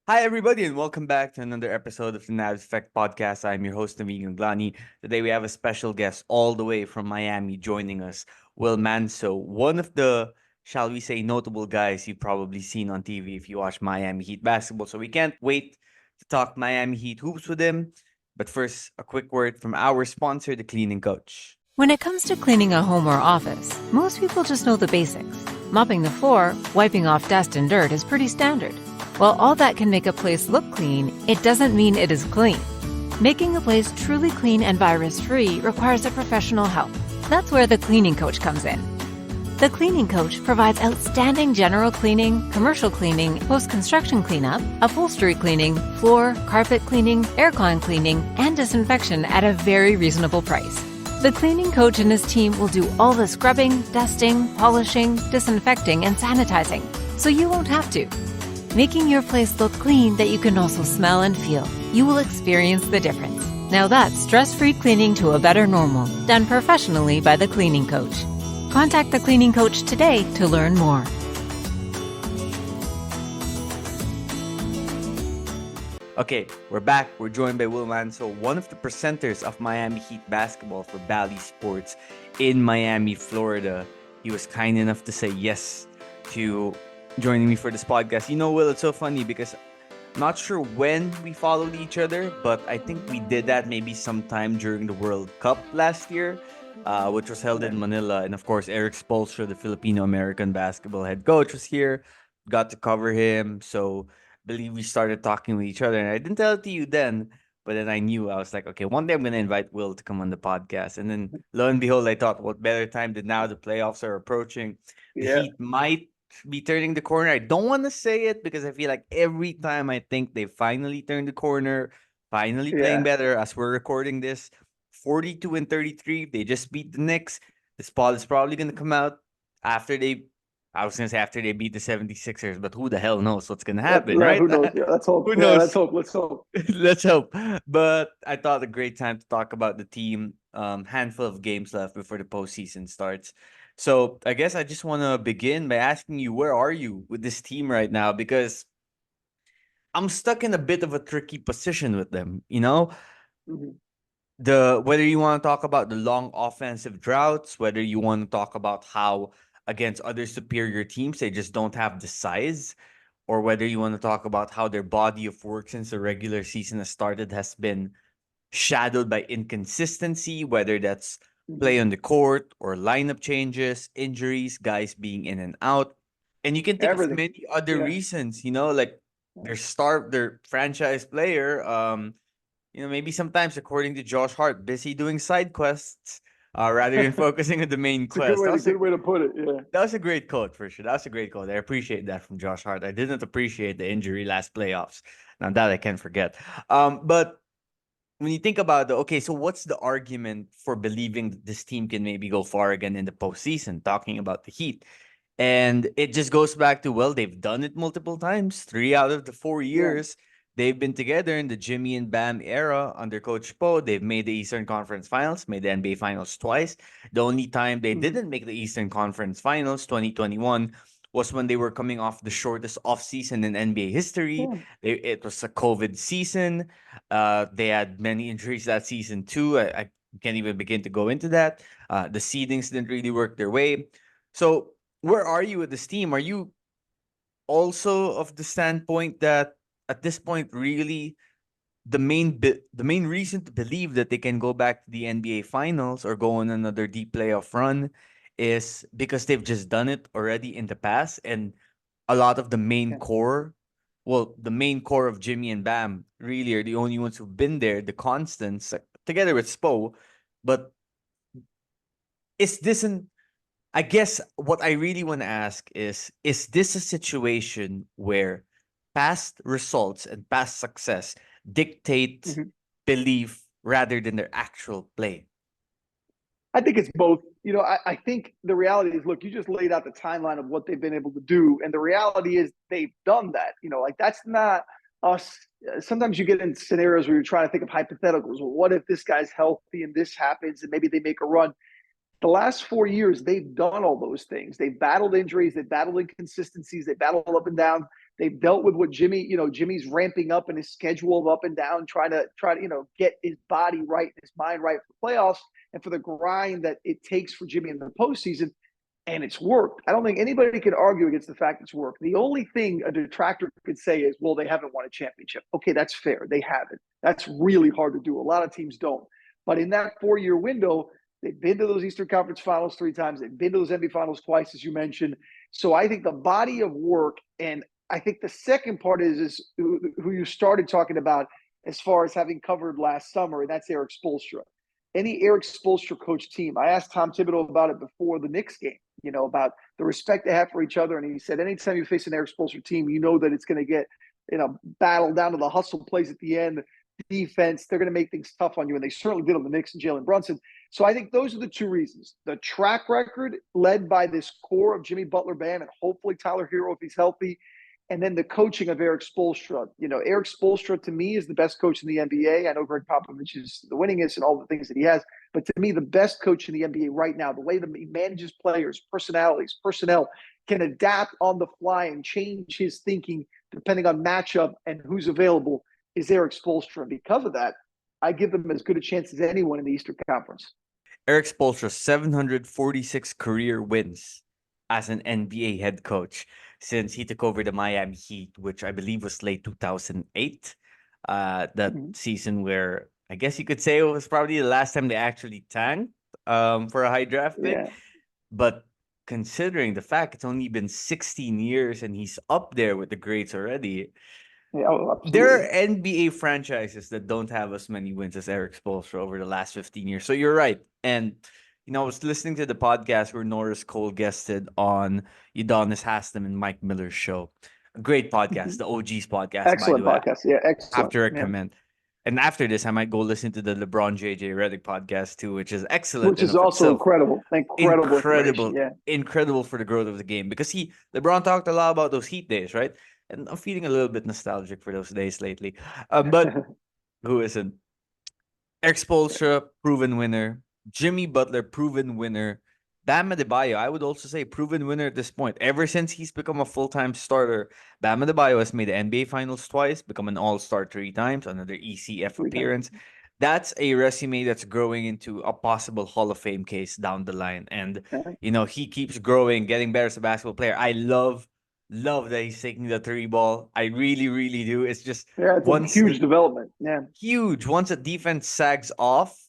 Hi, everybody, and welcome back to another episode of the Navs Effect podcast. I'm your host, Naveen Glani. Today, we have a special guest all the way from Miami joining us, Will Manso, one of the, shall we say, notable guys you've probably seen on TV if you watch Miami Heat basketball. So, we can't wait to talk Miami Heat hoops with him. But first, a quick word from our sponsor, the cleaning coach. When it comes to cleaning a home or office, most people just know the basics. Mopping the floor, wiping off dust and dirt is pretty standard. While all that can make a place look clean, it doesn't mean it is clean. Making a place truly clean and virus-free requires a professional help. That's where the cleaning coach comes in. The cleaning coach provides outstanding general cleaning, commercial cleaning, post-construction cleanup, upholstery cleaning, floor, carpet cleaning, aircon cleaning, and disinfection at a very reasonable price. The cleaning coach and his team will do all the scrubbing, dusting, polishing, disinfecting, and sanitizing, so you won't have to. Making your place look clean that you can also smell and feel. You will experience the difference. Now that's stress-free cleaning to a better normal, done professionally by the cleaning coach. Contact the cleaning coach today to learn more. Okay, we're back. We're joined by Will Manso, one of the presenters of Miami Heat basketball for Bally Sports in Miami, Florida. He was kind enough to say yes to joining me for this podcast. You know, Will, it's so funny because I'm not sure when we followed each other, but I think we did that maybe sometime during the World Cup last year, which was held in Manila. And of course, Eric Spoelstra, the Filipino-American basketball head coach, was here. Got to cover him. So believe we started talking with each other. And I didn't tell it to you then, but then I knew. I was like, okay, one day I'm going to invite Will to come on the podcast. And then lo and behold, I thought, what better time than now the playoffs are approaching. The Yeah, Heat might be turning the corner. I don't want to say it because I feel like every time I think they finally turned the corner, finally playing yeah. better as we're recording this, 42 and 33, they just beat the Knicks. This pod is probably going to come out after they, I was going to say after they beat the 76ers, but who the hell knows what's going to happen, right? Who knows? Yeah, let's hope. Who Yeah, let's knows? hope. Let's hope. Let's hope. But I thought a great time to talk about the team. Handful of games left before the postseason starts. So I guess I just want to begin by asking you, where are you with this team right now? Because I'm stuck in a bit of a tricky position with them. You know, Mhm. the whether you want to talk about the long offensive droughts, whether you want to talk about how against other superior teams they just don't have the size, or whether you want to talk about how their body of work since the regular season has started has been shadowed by inconsistency, whether that's play Mhm. on the court or lineup changes, injuries, guys being in and out. And you can think of Everything. many other Yeah. reasons, like their franchise player, maybe sometimes according to Josh Hart, busy doing side quests, rather than focusing on the main It's a quest. good way to put it. Yeah. That was a great quote for sure. That was a great quote. I appreciate that from Josh Hart. I didn't appreciate the injury last playoffs. Now that I can't forget. But when you think about okay, so what's the argument for believing that this team can maybe go far again in the postseason? Talking about the Heat, and it just goes back to, well, they've done it multiple times. 3 out of the 4 Yeah. years they've been together in the Jimmy and Bam era under Coach Poe. They've made the Eastern Conference Finals, made the NBA Finals twice. The only time they Mhm. didn't make the Eastern Conference Finals, 2021, was when they were coming off the shortest offseason in NBA history. Yeah. It was a COVID season. They had many injuries that season too. I can't even begin to go into that. The seedings didn't really work their way. So where are you with this team? Are you also of the standpoint that at this point, really, the main reason to believe that they can go back to the NBA Finals or go on another deep playoff run is because they've just done it already in the past, and a lot of the main Yeah. core, well, the main core of Jimmy and Bam really are the only ones who've been there, the constants, together with Spo. But is this an I guess what I really want to ask is this a situation where past results and past success dictate Mhm. belief rather than their actual play? I think it's both. I think the reality is, look, you just laid out the timeline of what they've been able to do, and the reality is they've done that. Like that's not us. Sometimes you get in scenarios where you're trying to think of hypotheticals. Well, what if this guy's healthy and this happens, and maybe they make a run? The last 4 years, they've done all those things. They've battled injuries, they've battled inconsistencies, they battled up and down. They've dealt with what Jimmy's ramping up in his schedule of up and down, trying to get his body right, his mind right for playoffs and for the grind that it takes for Jimmy in the postseason. And it's worked. I don't think anybody can argue against the fact it's worked. The only thing a detractor could say is, well, they haven't won a championship. Okay, that's fair. They haven't. That's really hard to do. A lot of teams don't. But in that 4-year window, they've been to those Eastern Conference Finals 3 times. They've been to those NBA Finals twice, as you mentioned. So I think the body of work, and I think the second part is who you started talking about as far as having covered last summer, and that's Eric Spoelstra. Any Eric Spoelstra coach team, I asked Tom Thibodeau about it before the Knicks game, about the respect they have for each other. And he said, anytime you face an Eric Spoelstra team, you know that it's going to get, battle down to the hustle plays at the end, defense. They're going to make things tough on you. And they certainly did on the Knicks and Jalen Brunson. So I think those are the two reasons. The track record led by this core of Jimmy Butler, Bam, and hopefully Tyler Hero if he's healthy. And then the coaching of Eric Spoelstra. Eric Spoelstra to me is the best coach in the NBA. I know Greg Popovich is the winningest and all the things that he has. But to me, the best coach in the NBA right now, the way that he manages players, personalities, personnel, can adapt on the fly and change his thinking depending on matchup and who's available is Eric Spoelstra. And because of that, I give them as good a chance as anyone in the Eastern Conference. Eric Spoelstra, 746 career wins as an NBA head coach since he took over the Miami Heat, which I believe was late 2008. That season where I guess you could say it was probably the last time they actually tanked for a high draft pick. Yeah. But considering the fact it's only been 16 years and he's up there with the greats already, there are NBA franchises that don't have as many wins as Eric Spoelstra over the last 15 years. So you're right. And, I was listening to the podcast where Norris Cole guested on Udonis Haslam and Mike Miller's show. A great podcast, the OG's podcast, excellent by the way. Podcast. Yeah, excellent. I have to recommend. And after this, I might go listen to the LeBron JJ Redick podcast too, which is excellent. Which is also incredible. Incredible. Yeah. Incredible for the growth of the game. Because LeBron talked a lot about those Heat days, right? And I'm feeling a little bit nostalgic for those days lately. But who isn't? Eric Spoelstra, proven winner. Jimmy Butler, proven winner. Bam Adebayo, I would also say proven winner at this point. Ever since he's become a full-time starter, Bam Adebayo has made the NBA Finals twice, become an All-Star 3 times, another ECF appearance. That's a resume that's growing into a possible Hall of Fame case down the line. And, he keeps growing, getting better as a basketball player. I love that he's taking the 3 ball. I really, really do. It's just it's a huge development. Yeah. Huge. Once a defense sags off,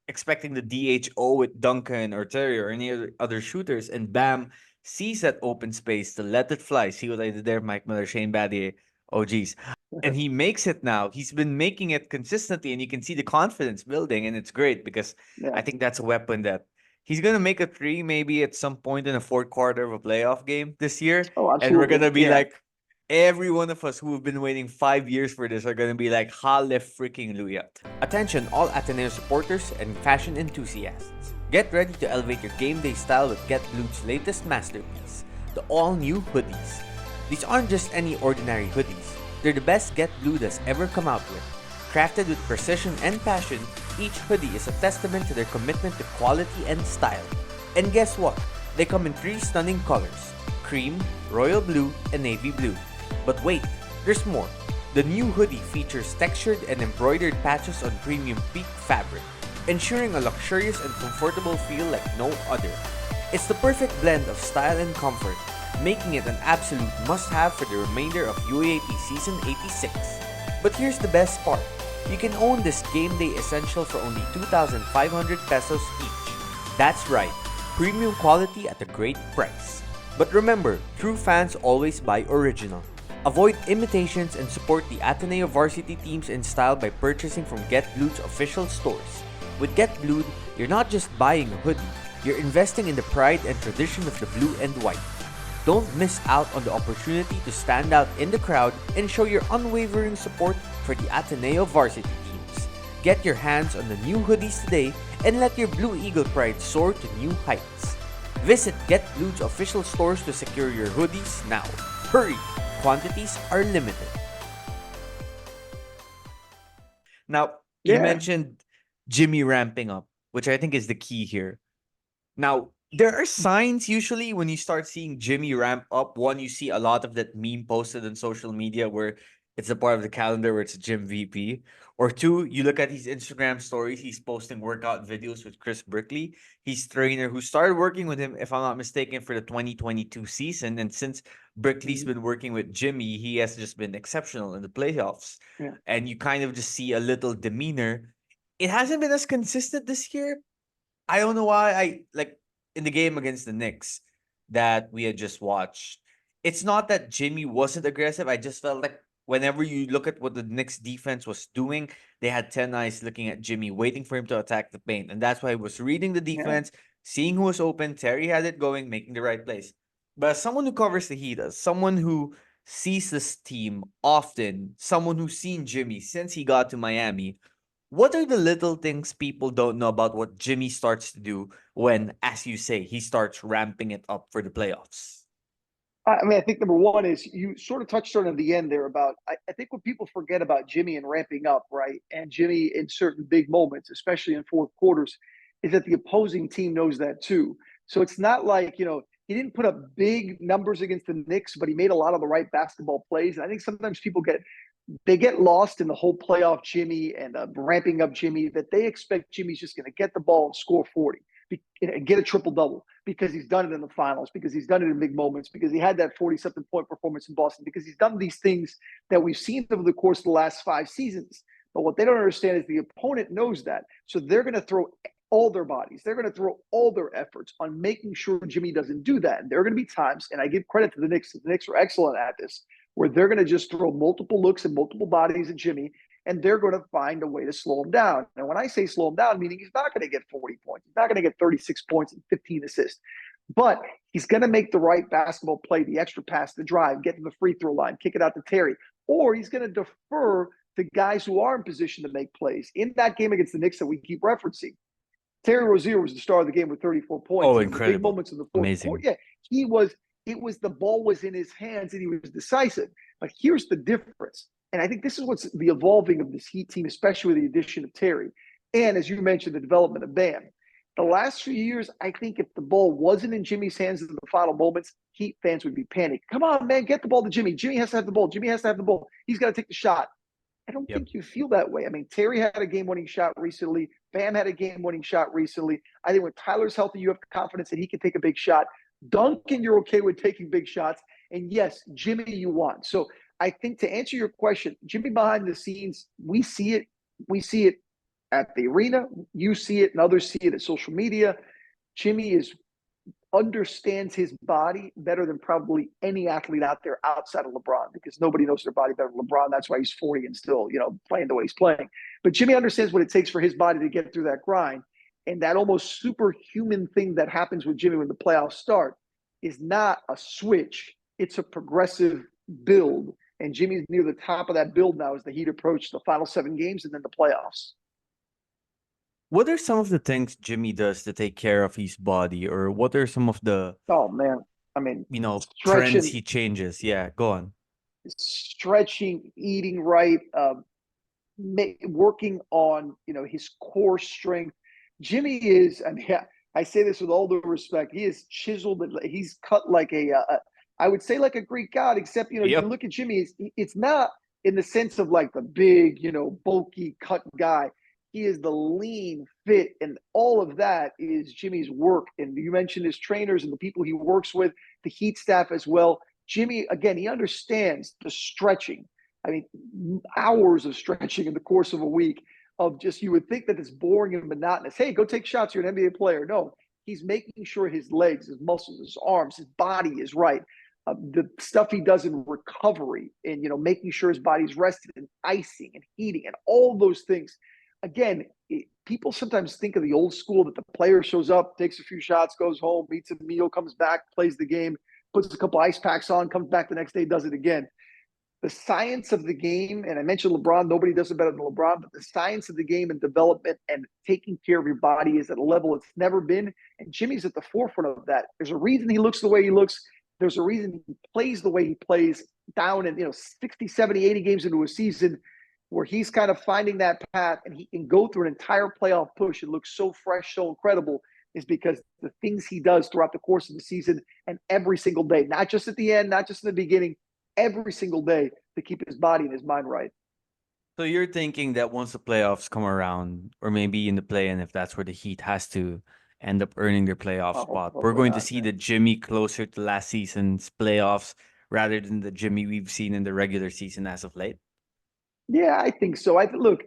expecting the DHO with Duncan or Terry or any other shooters, and Bam sees that open space to let it fly. See what I did there, Mike Miller, Shane Battier. Oh, geez. And he makes it now. He's been making it consistently, and you can see the confidence building, and it's great because I think that's a weapon that he's going to make a 3 maybe at some point in the fourth quarter of a playoff game this year. Oh, absolutely. And we're going to be like, every one of us who have been waiting 5 years for this are going to be like, hallelujah. Attention all Ateneo supporters and fashion enthusiasts. Get ready to elevate your game day style with Get Blue's latest masterpiece, the all-new hoodies. These aren't just any ordinary hoodies. They're the best Get Blue that's ever come out with. Crafted with precision and passion, each hoodie is a testament to their commitment to quality and style. And guess what? They come in 3 stunning colors: cream, royal blue, and navy blue. But wait, there's more. The new hoodie features textured and embroidered patches on premium peak fabric, ensuring a luxurious and comfortable feel like no other. It's the perfect blend of style and comfort, making it an absolute must-have for the remainder of UAAP Season 86. But here's the best part. You can own this game day essential for only 2,500 pesos each. That's right, premium quality at a great price. But remember, true fans always buy original. Avoid imitations and support the Ateneo varsity teams in style by purchasing from Get Blue's official stores. With Get Blue, you're not just buying a hoodie, you're investing in the pride and tradition of the blue and white. Don't miss out on the opportunity to stand out in the crowd and show your unwavering support for the Ateneo varsity teams. Get your hands on the new hoodies today and let your Blue Eagle pride soar to new heights. Visit Get Blue's official stores to secure your hoodies now. Hurry! Quantities are limited. Now, you mentioned Jimmy ramping up, which I think is the key here. Now, there are signs usually when you start seeing Jimmy ramp up. One, you see a lot of that meme posted on social media where it's a part of the calendar where it's a gym VP. Or two, you look at his Instagram stories, he's posting workout videos with Chris Brickley, his trainer who started working with him, if I'm not mistaken, for the 2022 season. And since Brickley's Mhm. been working with Jimmy, he has just been exceptional in the playoffs. Yeah. And you kind of just see a little demeanor. It hasn't been as consistent this year. I don't know why. I like in the game against the Knicks that we had just watched. It's not that Jimmy wasn't aggressive. I just felt like whenever you look at what the Knicks defense was doing, they had 10 eyes looking at Jimmy, waiting for him to attack the paint. And that's why he was reading the Yeah. defense, seeing who was open. Terry had it going, making the right plays. But as someone who covers the Heat, as someone who sees this team often, someone who's seen Jimmy since he got to Miami, what are the little things people don't know about what Jimmy starts to do when, as you say, he starts ramping it up for the playoffs? I mean, I think number one is you sort of touched on at the end there about I think what people forget about Jimmy and ramping up, right? And Jimmy in certain big moments, especially in fourth quarters, is that the opposing team knows that too. So it's not like, he didn't put up big numbers against the Knicks, but he made a lot of the right basketball plays. And I think sometimes people get lost in the whole playoff Jimmy and ramping up Jimmy, that they expect Jimmy's just going to get the ball and score 40 and get a triple double because he's done it in the finals, because he's done it in big moments, because he had that 40 something point performance in Boston, because he's done these things that we've seen over the course of the last 5 seasons. But what they don't understand is the opponent knows that. So they're going to throw all their bodies. They're going to throw all their efforts on making sure Jimmy doesn't do that. And there are going to be times, and I give credit to the Knicks. The Knicks are excellent at this, where they're going to just throw multiple looks and multiple bodies at Jimmy, and they're going to find a way to slow him down. And when I say slow him down, meaning he's not going to get 40 points. He's not going to get 36 points and 15 assists. But he's going to make the right basketball play, the extra pass, the drive, get to the free throw line, kick it out to Terry. Or he's going to defer to guys who are in position to make plays. In that game against the Knicks that we keep referencing, Terry Rozier was the star of the game with 34 points. Oh, And in the big incredible. moments in the fourth quarter, Amazing. yeah, he was, it was the ball was in his hands and he was decisive. But here's the difference. And I think this is what's the evolving of this Heat team, especially with the addition of Terry. And as you mentioned, the development of Bam. The last few years, I think if the ball wasn't in Jimmy's hands in the final moments, Heat fans would be panicked. Come on, man, get the ball to Jimmy. Jimmy has to have the ball. Jimmy has to have the ball. He's got to take the shot. I don't Yep. think you feel that way. I mean, Terry had a game-winning shot recently. Bam had a game-winning shot recently. I think when Tyler's healthy, you have confidence that he can take a big shot. Duncan, you're okay with taking big shots. And yes, Jimmy, you want. So I think to answer your question, Jimmy behind the scenes, we see it. We see it at the arena. You see it, and others see it at social media. Jimmy understands his body better than probably any athlete out there outside of LeBron, because nobody knows their body better than LeBron. That's why he's 40 and still, playing the way he's playing. But Jimmy understands what it takes for his body to get through that grind. And that almost superhuman thing that happens with Jimmy when the playoffs start is not a switch. It's a progressive build. And Jimmy's near the top of that build now as the Heat approach the final 7 games and then the playoffs. What are some of the things Jimmy does to take care of his body, or what are some of the, Oh, man. I mean, trends stretching, he changes? Yeah, go on. eating right, working on his core strength. Jimmy is, I mean, I say this with all due respect, he is chiseled. He's cut like I would say like a Greek god, except you Yep. look at Jimmy. It's not in the sense of like the big, bulky cut guy. He is the lean, fit, and all of that is Jimmy's work. And you mentioned his trainers and the people he works with, the Heat staff as well. Jimmy, again, he understands the stretching. I mean, hours of stretching in the course of a week of just, you would think that it's boring and monotonous. Hey, go take shots. You're an NBA player. No, he's making sure his legs, his muscles, his arms, his body is right. The stuff he does in recovery and, making sure his body's rested and icing and heating and all those things. Again, people sometimes think of the old school that the player shows up, takes a few shots, goes home, eats a meal, comes back, plays the game, puts a couple ice packs on, comes back the next day, does it again. The science of the game, and I mentioned LeBron, nobody does it better than LeBron, but the science of the game and development and taking care of your body is at a level it's never been. And Jimmy's at the forefront of that. There's a reason he looks the way he looks. There's a reason he plays the way he plays down in 60, 70, 80 games into a season where he's kind of finding that path and he can go through an entire playoff push and look so fresh, so incredible is because the things he does throughout the course of the season and every single day, not just at the end, not just in the beginning, every single day to keep his body and his mind right. So you're thinking that once the playoffs come around, or maybe in the play-in, if that's where the Heat has to end up earning their playoff Oh, spot, we're hopefully going to not, see man. the Jimmy closer to last season's playoffs rather than the Jimmy we've seen in the regular season as of late? Yeah, I think so. Look,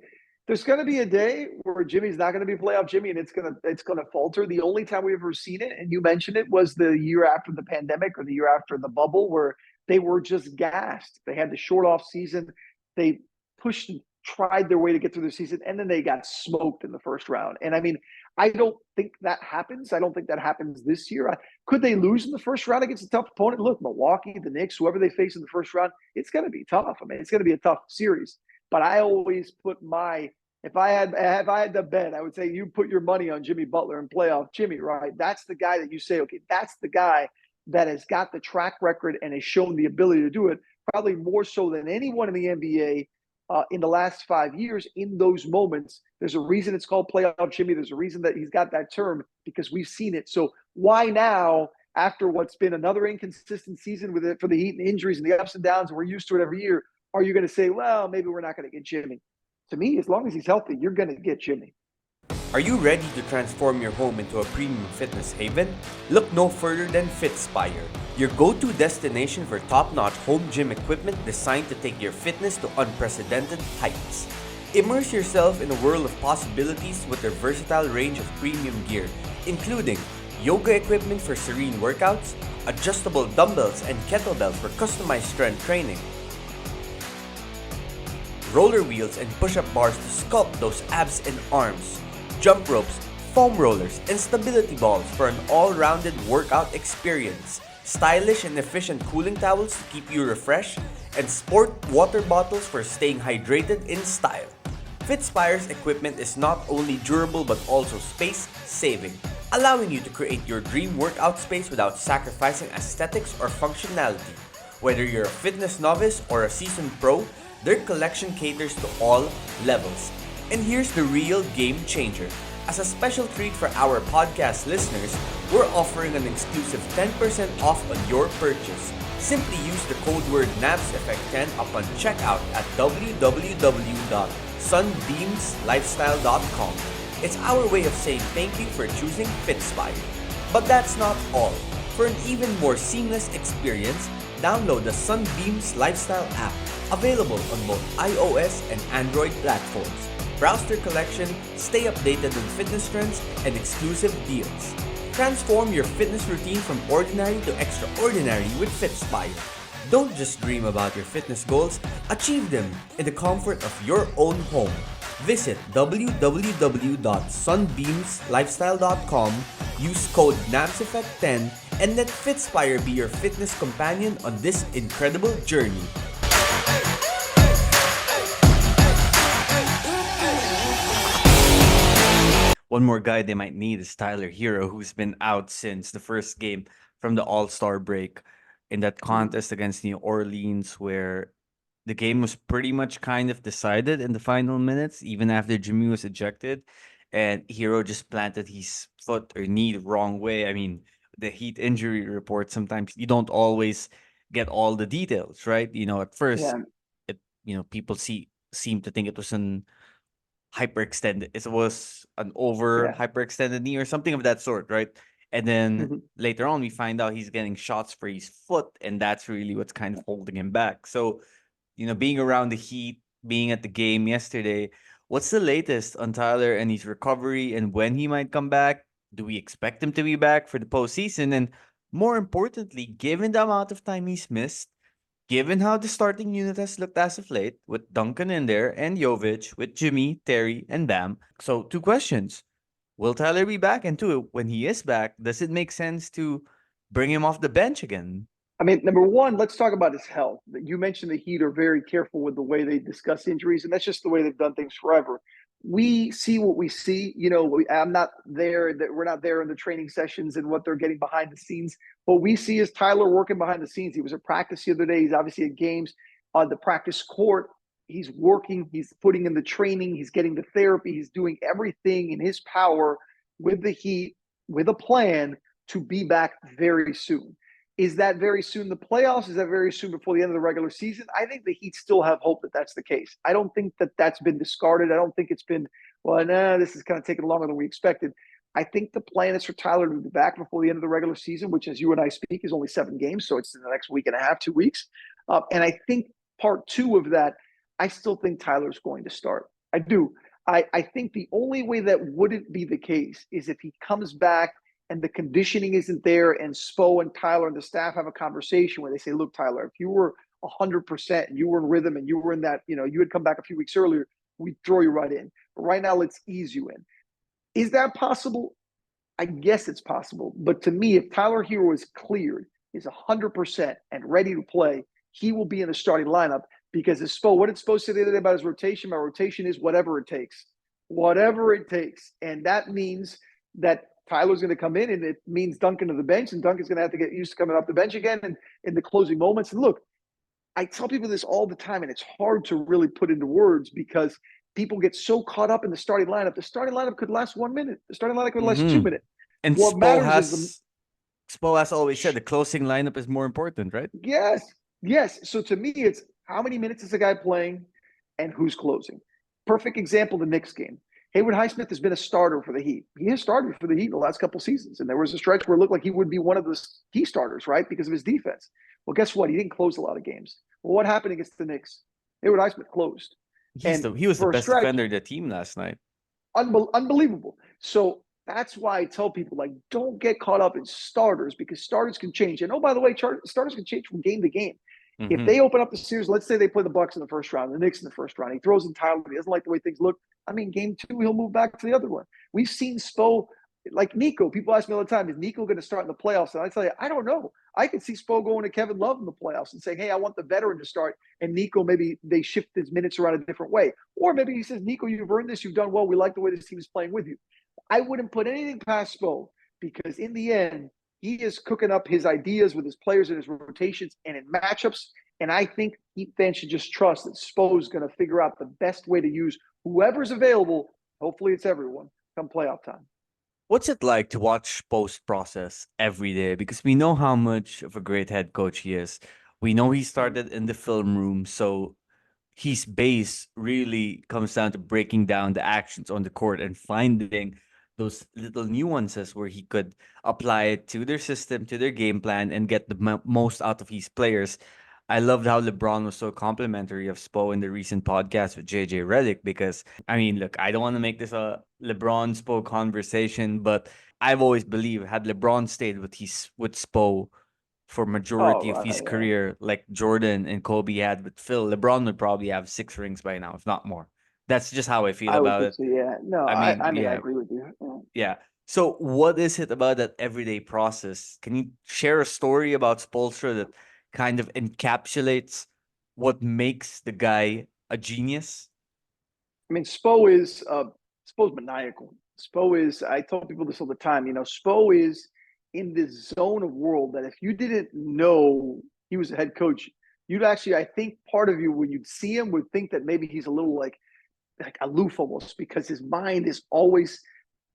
there's going to be a day where Jimmy's not going to be playoff Jimmy, and it's gonna falter. The only time we've ever seen it, and you mentioned it, was the year after the pandemic or the year after the bubble, where they were just gassed. They had the short off season. They pushed and tried their way to get through the season, and then they got smoked in the first round. And I mean, I don't think that happens. I don't think that happens this year. Could they lose in the first round against a tough opponent? Look, Milwaukee, the Knicks, whoever they face in the first round, it's going to be tough. I mean, it's going to be a tough series. But I always put my if I had to bet, I would say you put your money on Jimmy Butler and playoff Jimmy, right? That's the guy that you say, okay, that's the guy that has got the track record and has shown the ability to do it, probably more so than anyone in the NBA in the last 5 years. In those moments, there's a reason it's called playoff Jimmy. There's a reason that he's got that term because we've seen it. So why now, after what's been another inconsistent season with it for the Heat and injuries and the ups and downs, and we're used to it every year, are you going to say, well, maybe we're not going to get Jimmy? To me, as long as he's healthy, you're going to get Jimmy. Are you ready to transform your home into a premium fitness haven? Look no further than Fitspire, your go-to destination for top-notch home gym equipment designed to take your fitness to unprecedented heights. Immerse yourself in a world of possibilities with their versatile range of premium gear, including yoga equipment for serene workouts, adjustable dumbbells and kettlebells for customized strength training, roller wheels and push-up bars to sculpt those abs and arms, jump ropes, foam rollers, and stability balls for an all-rounded workout experience, stylish and efficient cooling towels to keep you refreshed, and sport water bottles for staying hydrated in style. Fitspire's equipment is not only durable but also space-saving, allowing you to create your dream workout space without sacrificing aesthetics or functionality. Whether you're a fitness novice or a seasoned pro, their collection caters to all levels. And here's the real game changer. As a special treat for our podcast listeners, we're offering an exclusive 10% off on your purchase. Simply use the code word NAVSEffect10 upon checkout at www.sunbeamslifestyle.com. It's our way of saying thank you for choosing Fitspire. But that's not all. For an even more seamless experience, download the Sunbeams Lifestyle app, available on both iOS and Android platforms. Browse their collection, stay updated on fitness trends and exclusive deals. Transform your fitness routine from ordinary to extraordinary with Fitspire. Don't just dream about your fitness goals, achieve them in the comfort of your own home. Visit www.sunbeamslifestyle.com, use code NAVSEffect10, and let Fitspire be your fitness companion on this incredible journey. One more guy they might need is Tyler Hero, who's been out since the first game from the All-Star break in that contest against New Orleans, where the game was pretty much kind of decided in the final minutes, even after Jimmy was ejected, and Hero just planted his foot or knee the wrong way. I mean, the Heat injury report, sometimes you don't always get all the details, right? At first, Yeah, people seem to think it was an hyperextended. It was an over yeah. hyperextended knee or something of that sort, right? And then Mhm. later on, we find out he's getting shots for his foot, and that's really what's kind of holding him back. So, being around the Heat, being at the game yesterday, what's the latest on Tyler and his recovery and when he might come back? Do we expect him to be back for the postseason? And more importantly, given the amount of time he's missed, given how the starting unit has looked as of late, with Duncan in there and Jovic, with Jimmy, Terry, and Bam. So, two questions. Will Tyler be back? And two, when he is back, does it make sense to bring him off the bench again? I mean, number one, let's talk about his health. You mentioned the Heat are very careful with the way they discuss injuries, and that's just the way they've done things forever. We see what we see. I'm not there. That we're not there in the training sessions and what they're getting behind the scenes. What we see is Tyler working behind the scenes. He was at practice the other day. He's obviously at games on the practice court. He's working. He's putting in the training. He's getting the therapy. He's doing everything in his power with the Heat with a plan to be back very soon. Is that very soon the playoffs? Is that very soon before the end of the regular season? I think the Heat still have hope that that's the case. I don't think that that's been discarded. I don't think it's been, well, nah, this is kind of taking longer than we expected. I think the plan is for Tyler to be back before the end of the regular season, which, as you and I speak, is only 7 games. So it's in the next week and a half, 2 weeks. And I think part 2 of that, I still think Tyler's going to start. I do. I think the only way that wouldn't be the case is if he comes back and the conditioning isn't there, and Spo and Tyler and the staff have a conversation where they say, look, Tyler, if you were 100% and you were in rhythm and you were in that, you had come back a few weeks earlier, we'd throw you right in. But right now, let's ease you in. Is that possible? I guess it's possible. But to me, if Tyler Hero is cleared, is 100% and ready to play, he will be in the starting lineup. Because as Spo, what did Spo say the other day about his rotation? My rotation is whatever it takes. Whatever it takes. And that means that Tyler's going to come in, and it means Duncan to the bench, and Duncan's going to have to get used to coming off the bench again and in the closing moments. And look, I tell people this all the time, and it's hard to really put into words because people get so caught up in the starting lineup. The starting lineup could last 1 minute. The starting lineup could last 2 minutes. And What matters is Spo has always said the closing lineup is more important, right? Yes. So to me, it's how many minutes is a guy playing and who's closing. Perfect example, the Knicks game. Haywood Highsmith has been a starter for the Heat. He has started for the Heat in the last couple seasons. And there was a stretch where it looked like he would be one of the key starters, right? Because of his defense. Well, guess what? He didn't close a lot of games. Well, what happened against the Knicks? Haywood Highsmith closed. He was the best defender of the team last night. Unbelievable. So that's why I tell people, like, don't get caught up in starters because starters can change. And, oh, by the way, starters can change from game to game. If they open up the series, let's say they play the Bucks in the first round, the Knicks in the first round, he throws in Tyler, he doesn't like the way things look. I mean, game 2, he'll move back to the other one. We've seen Spo, like Nico. People ask me all the time, is Nico going to start in the playoffs? And I tell you, I don't know. I could see Spo going to Kevin Love in the playoffs and saying, hey, I want the veteran to start. And Nico, maybe they shift his minutes around a different way. Or maybe he says, Nico, you've earned this. You've done well. We like the way this team is playing with you. I wouldn't put anything past Spo because in the end, he is cooking up his ideas with his players and his rotations and in matchups. And I think Heat fans should just trust that Spo is going to figure out the best way to use whoever's available. Hopefully it's everyone come playoff time. What's it like to watch post process every day? Because we know how much of a great head coach he is. We know he started in the film room, so his base really comes down to breaking down the actions on the court and finding those little nuances where he could apply it to their system, to their game plan, and get the most out of his players. I loved how LeBron was so complimentary of Spo in the recent podcast with JJ Redick because, I mean, look, I don't want to make this a LeBron Spo conversation, but I've always believed had LeBron stayed with Spo for majority of his career, like Jordan and Kobe had with Phil, LeBron would probably have 6 rings by now, if not more. That's just how I feel about it. So, yeah. No, I mean, I agree with you. Yeah. So what is it about that everyday process? Can you share a story about Spoelstra that kind of encapsulates what makes the guy a genius? I mean, Spo's maniacal. Spo is, I tell people this all the time, Spo is in this zone of world that if you didn't know he was a head coach, you'd actually, I think part of you, when you'd see him, would think that maybe he's a little like aloof almost because his mind is always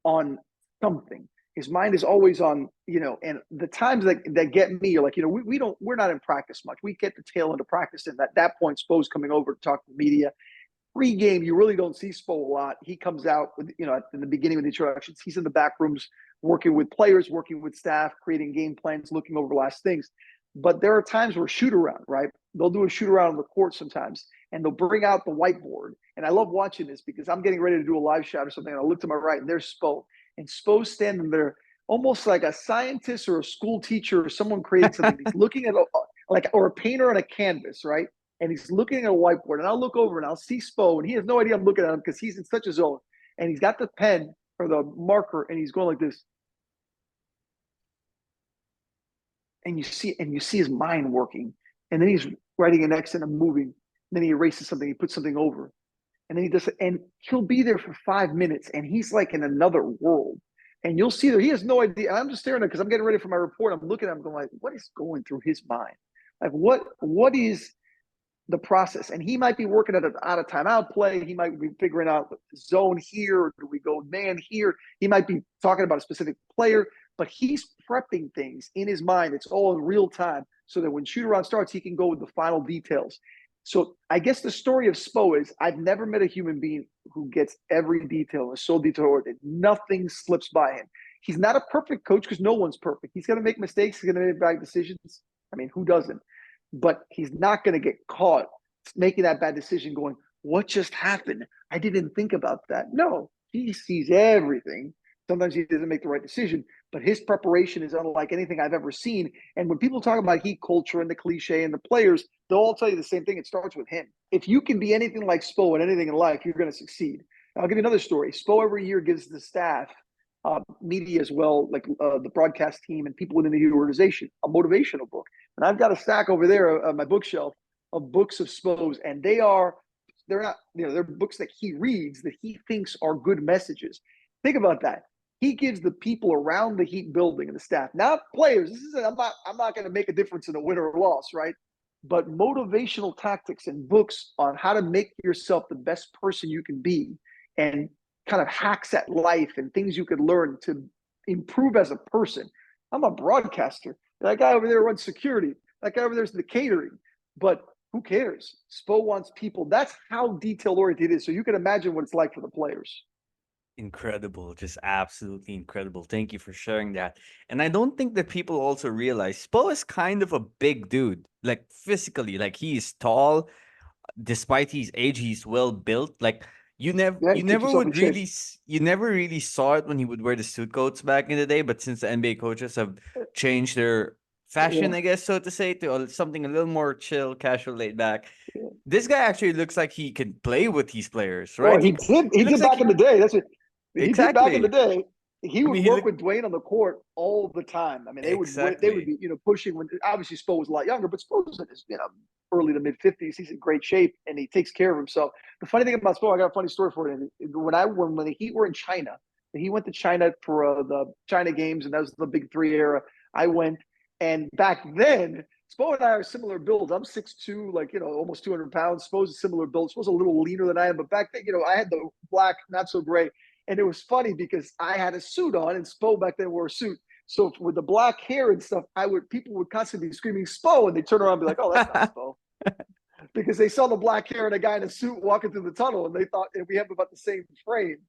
on something. His mind is always on, and the times that get me, you're like, we're not in practice much. We get the tail end of practice. And at that point, Spo's coming over to talk to the media. Pre-game, you really don't see Spo a lot. He comes out with, in the beginning of the introductions, he's in the back rooms working with players, working with staff, creating game plans, looking over last things. But there are times where shoot around, right? They'll do a shoot around on the court sometimes, and they'll bring out the whiteboard. And I love watching this because I'm getting ready to do a live shot or something, and I look to my right, and there's Spo. And Spo's standing there almost like a scientist or a school teacher or someone creating something. He's looking at or a painter on a canvas, right? And he's looking at a whiteboard. And I'll look over and I'll see Spo, and he has no idea I'm looking at him because he's in such a zone. And he's got the pen or the marker, and he's going like this. And you see his mind working. And then he's writing it next and moving. And then he erases something, he puts something over. And then he does it, and he'll be there for 5 minutes, and he's like in another world. And you'll see there, he has no idea. I'm just staring at it because I'm getting ready for my report. I'm looking at him going like, what is going through his mind? Like what is the process. And he might be working at an out of timeout play. He might be figuring out zone here, or do we go man here? He might be talking about a specific player, but he's prepping things in his mind. It's all in real time so that when shoot around starts, he can go with the final details. So I guess the story of Spo is I've never met a human being who gets every detail and is so detail-oriented. Nothing slips by him. He's not a perfect coach because no one's perfect. He's going to make mistakes. He's going to make bad decisions. I mean, who doesn't? But he's not going to get caught making that bad decision going, what just happened? I didn't think about that. No, he sees everything. Sometimes he doesn't make the right decision, but his preparation is unlike anything I've ever seen. And when people talk about Heat culture and the cliche and the players, they'll all tell you the same thing. It starts with him. If you can be anything like Spo and anything in life, you're going to succeed. I'll give you another story. Spo every year gives the staff, media as well, like the broadcast team and people within the Heat organization, a motivational book. And I've got a stack over there on my bookshelf of books of Spo's, and they're not, they're books that he reads that he thinks are good messages. Think about that. He gives the people around the Heat building and the staff, not players. I'm not going to make a difference in a win or a loss, right? But motivational tactics and books on how to make yourself the best person you can be, and kind of hacks at life and things you could learn to improve as a person. I'm a broadcaster. That guy over there runs security. That guy over there's the catering. But who cares? Spo wants people. That's how detail oriented it is. So you can imagine what it's like for the players. Incredible, just absolutely incredible. Thank you for sharing that. And I don't think that people also realize Spo is kind of a big dude, like physically, like he is tall, despite his age, he's well built. Like Yeah, you he keeps never himself in would shape. really, you never really saw it when he would wear the suit coats back in the day. But since the NBA coaches have changed their fashion, Yeah. I guess so to say, to something a little more chill, casual, laid back, Yeah. this guy actually looks like he can play with these players, Well, right? he did. He He looks did like back in the day. That's what he did back in the exactly. day. He I would mean, he work looked with Dwayne on the court all the time. I mean, they would exactly. be pushing when obviously Spo was a lot younger, but Spo's in his early to mid 50s. He's in great shape and he takes care of himself. The funny thing about Spo, I got a funny story for you. When the Heat were in China, he went to China for the China games, and that was the Big Three era. I went, and back then Spo and I are similar builds. I'm 6'2", like, almost 200 pounds. Spo's a similar build. Spo's a little leaner than I am. But back then, I had the black, not so gray. And it was funny because I had a suit on and Spo back then wore a suit. So with the black hair and stuff, people would constantly be screaming Spo, and they turn around and be like, oh, that's not Spo. Because they saw the black hair and a guy in a suit walking through the tunnel, and they thought we have about the same frame.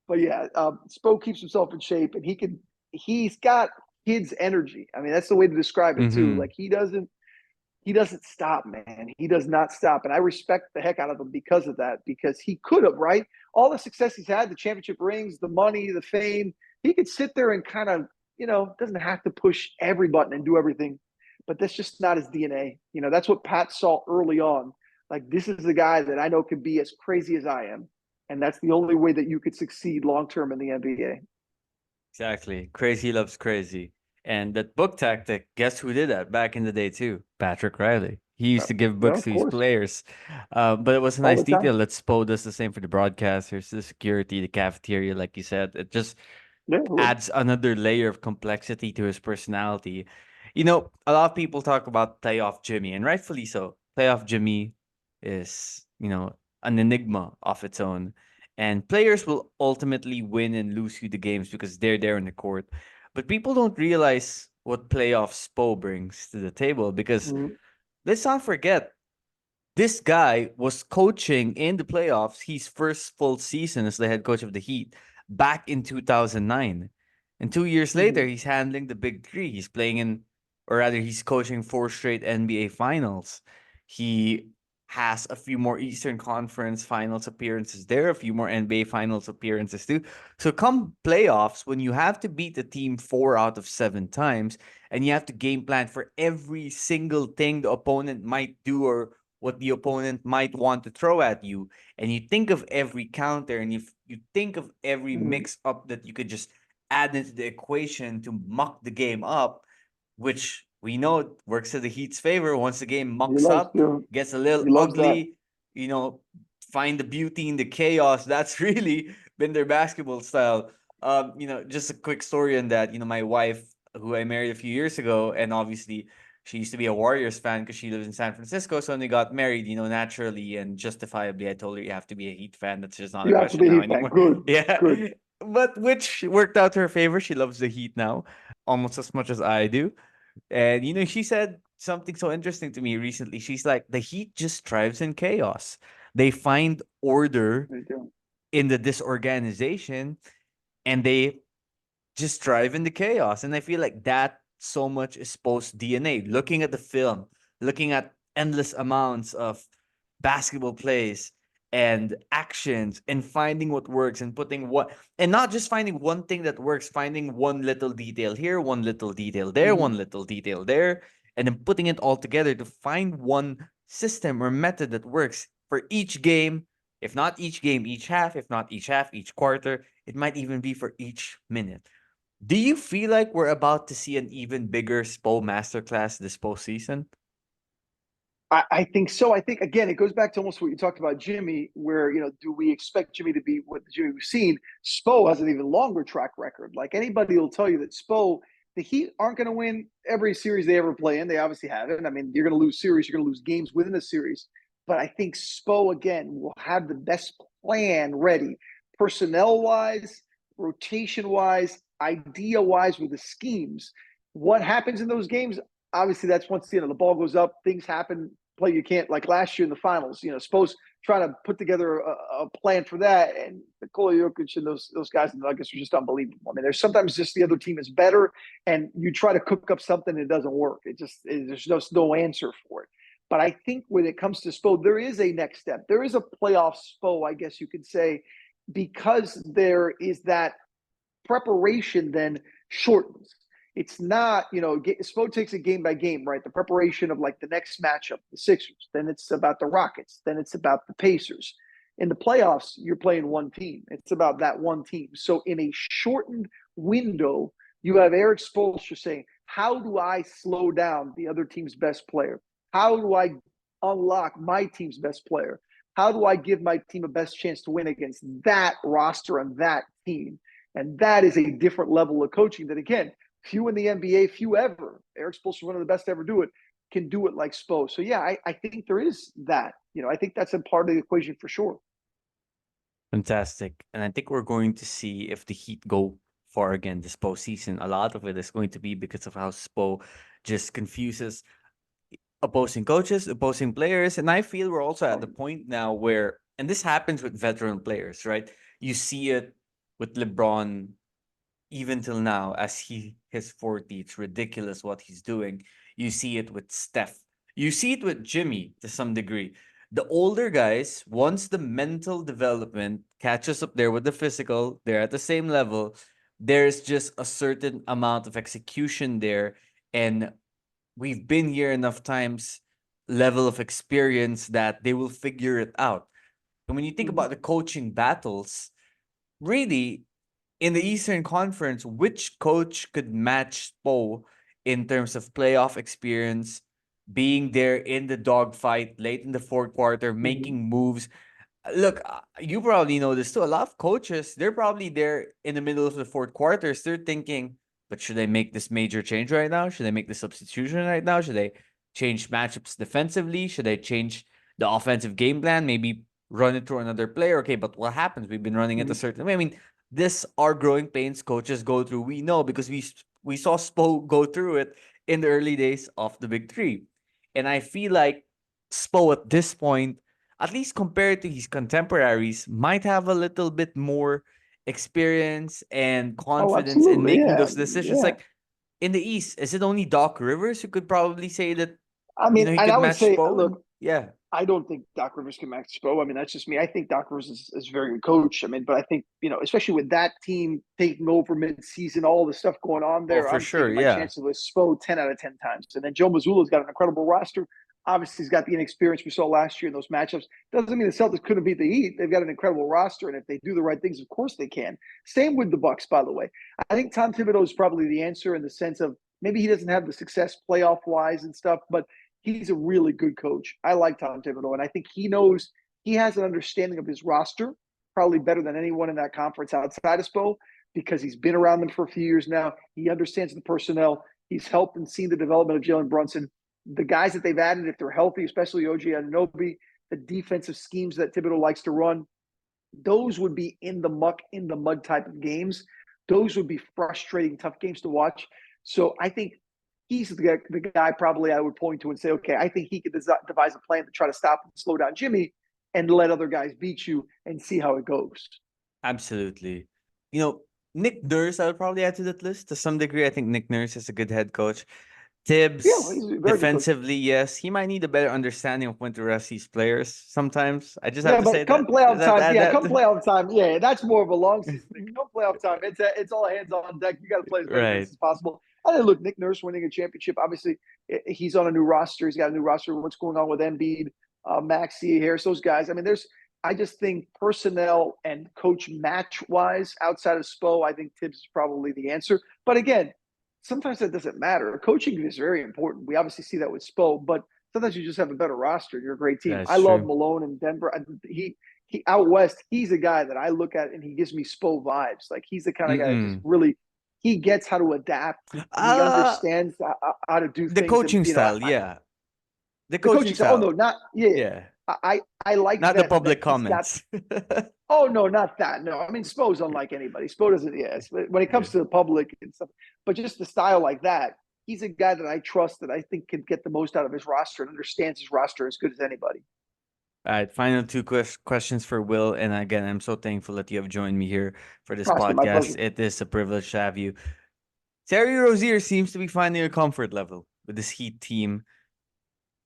But yeah, Spo keeps himself in shape, and he's got kids' energy. I mean, that's the way to describe it too. Hmm. Like he doesn't stop, man. He does not stop. And I respect the heck out of him because of that, because he could have, right? All the success he's had, the championship rings, the money, the fame, he could sit there and kind of, doesn't have to push every button and do everything. But that's just not his DNA. That's what Pat saw early on. Like, this is the guy that I know could be as crazy as I am. And that's the only way that you could succeed long term in the NBA. Exactly. Crazy loves crazy. And that book tactic, guess who did that back in the day too? Patrick Riley. He used to give Yeah, books of to his course. players. But it was a All nice the time. detail that Spo does the same for the broadcasters, the security, the cafeteria, like you said. It just Yeah. adds another layer of complexity to his personality. A lot of people talk about playoff Jimmy, and rightfully so. Playoff Jimmy is, an enigma of its own. And players will ultimately win and lose you the games because they're there in the court. But people don't realize what playoff Spo brings to the table because Mhm. let's not forget this guy was coaching in the playoffs his first full season as the head coach of the Heat back in 2009. And 2 years later, Mhm. he's handling the big three. He's playing in, or rather, he's coaching four straight NBA finals. He has a few more Eastern Conference finals appearances there, a few more NBA finals appearances too. So, come playoffs, when you have to beat the team 4 out of 7 times, and you have to game plan for every single thing the opponent might do or what the opponent might want to throw at you, and you think of every counter, and if you think of every Mhm. mix up that you could just add into the equation to muck the game up, which we know works to the Heat's favor. Once the game He mucks loves up, to. gets a little He loves that. ugly, you know, find the beauty in the chaos. That's really been their basketball style. Just a quick story on that. My wife, who I married a few years ago, and obviously She used to be a Warriors fan because she lives in San Francisco. So when they got married, naturally and justifiably, I told her you have to be a Heat fan. That's just not a You have to question be a now Heat fan. anymore. Good, Yeah. good. But which worked out to her favor. She loves the Heat now, almost as much as I do. And she said something so interesting to me recently. She's like, the Heat just thrives in chaos. They find order They do. in the disorganization, and they just thrive in the chaos. And I feel like that so much is post DNA. Looking at the film, looking at endless amounts of basketball plays and actions, and finding what works and putting what, and not just finding one thing that works, finding one little detail here, one little detail there, Mhm. one little detail there, and then putting it all together to find one system or method that works for each game. If not each game, each half. If not each half, each quarter. It might even be for each minute. Do you feel like we're about to see an even bigger SPO masterclass this postseason? I think so. I think again, it goes back to almost what you talked about, Jimmy, where do we expect Jimmy to be what Jimmy we've seen? Spo has an even longer track record. Like anybody will tell you that Spo, the Heat aren't going to win every series they ever play in. They obviously haven't. I mean, you're going to lose series, you're going to lose games within a series. But I think Spo again will have the best plan ready, personnel wise, rotation wise, idea wise, with the schemes. What happens in those games? Obviously, that's once the ball goes up, things happen. Play you can't, like last year in the finals. Suppose trying to put together a plan for that, and Nikola Jokic and those guys in the Nuggets are just unbelievable. I mean, there's sometimes just the other team is better, and you try to cook up something and it doesn't work. There's no answer for it. But I think when it comes to Spo, there is a next step. There is a playoff Spo, I guess you could say, because there is that preparation then shortens. It's not, Spo takes it game by game, right? The preparation of like the next matchup, the Sixers, then it's about the Rockets, then it's about the Pacers. In the playoffs, you're playing one team. It's about that one team. So in a shortened window, you have Eric Spoelstra saying, how do I slow down the other team's best player? How do I unlock my team's best player? How do I give my team a best chance to win against that roster and that team? And that is a different level of coaching that, again, few in the NBA, few ever, Eric Spoelstra, one of the best to ever do it, can do it like Spo. So, yeah, I think there is that. I think that's a part of the equation for sure. Fantastic. And I think we're going to see if the Heat go far again this postseason. A lot of it is going to be because of how Spo just confuses opposing coaches, opposing players. And I feel we're also at the point now where, and this happens with veteran players, right? You see it with LeBron even till now, as he his 40, it's ridiculous what he's doing. You see it with Steph. You see it with Jimmy to some degree. The older guys, once the mental development catches up there with the physical, they're at the same level. There's just a certain amount of execution there. And we've been here enough times, level of experience that they will figure it out. And when you think Mm-hmm. about the coaching battles, really, in the Eastern Conference, which coach could match Spo in terms of playoff experience, being there in the dogfight late in the fourth quarter, Mm-hmm. making moves? Look, you probably know this too. A lot of coaches, they're probably there in the middle of the fourth quarters. They're thinking, but should I make this major change right now? Should I make the substitution right now? Should I change matchups defensively? Should I change the offensive game plan? Maybe run it through another player. Okay, but what happens? We've been running it a certain way. I mean, this are growing pains coaches go through. We know because we saw Spo go through it in the early days of the Big Three, and I feel like Spo at this point, at least compared to his contemporaries, might have a little bit more experience and Oh, confidence in absolutely. making Yeah. those decisions. Yeah. Like in the East, is it only Doc Rivers who could probably say that I mean, he and could I would match say, Spo? And look, yeah, I don't think Doc Rivers can match Spo. I mean, that's just me. I think Doc Rivers is a very good coach. I mean, but I think, especially with that team taking over mid-season, all the stuff going on oh there, for I'm sure, taking my yeah, chances with Spo 10 out of 10 times. And then Joe Mazzulla's got an incredible roster. Obviously, he's got the inexperience we saw last year in those matchups. Doesn't mean the Celtics couldn't beat the Heat. They've got an incredible roster, and if they do the right things, of course they can. Same with the Bucks, by the way. I think Tom Thibodeau is probably the answer in the sense of maybe he doesn't have the success playoff-wise and stuff, but he's a really good coach. I like Tom Thibodeau, and I think he has an understanding of his roster probably better than anyone in that conference outside of Spo because he's been around them for a few years now. He understands the personnel. He's helped and seen the development of Jalen Brunson. the guys that they've added, if they're healthy, especially OG Anunoby, the defensive schemes that Thibodeau likes to run, those would be in the muck, in the mud type of games. Those would be frustrating, tough games to watch. So I think he's the guy probably I would point to and say, okay, I think he could devise a plan to try to stop and slow down Jimmy and let other guys beat you and see how it goes. Absolutely. You know, Nick Nurse, I would probably add to that list to some degree. I think Nick Nurse is a good head coach. Yeah, he's Tibbs, a very good coach. defensively, yes. He might need a better understanding of when to rest these players sometimes. I just have Yeah, to say but come that. playoff time, Add yeah, that. come playoff time, yeah, that's more of a long season thing. Come playoff time, it's all hands on deck. You got to play as many Right. minutes as possible. And then look, Nick Nurse winning a championship. Obviously, he's on a new roster. He's got a new roster. What's going on with Embiid, Maxey, Harris, those guys? I mean, I just think personnel and coach match wise, outside of Spo, I think Tibbs is probably the answer. But again, sometimes that doesn't matter. Coaching is very important. We obviously see that with Spo, but sometimes you just have a better roster. You're a great team. That's I love true. Malone in Denver. He out west. He's a guy that I look at and he gives me Spo vibes. Like he's the kind of guy that just Mm-mm. really he gets how to adapt and he Uh, understands how to do the things. And coaching style, yeah. The the coaching coaching said, "Oh style, no, not yeah." yeah. I like Not the that public he's got. comments. Oh no, not that. No, I mean Spo's unlike anybody. Spo doesn't. Yes, but when it Yeah. comes to the public and stuff, but just the style like that, he's a guy that I trust that I think can get the most out of his roster and understands his roster as good as anybody. All right, final two questions for Will. And again, I'm so thankful that you have joined me here for this Oscar, my podcast. pleasure. It is a privilege to have you. Terry Rozier seems to be finding a comfort level with this Heat team,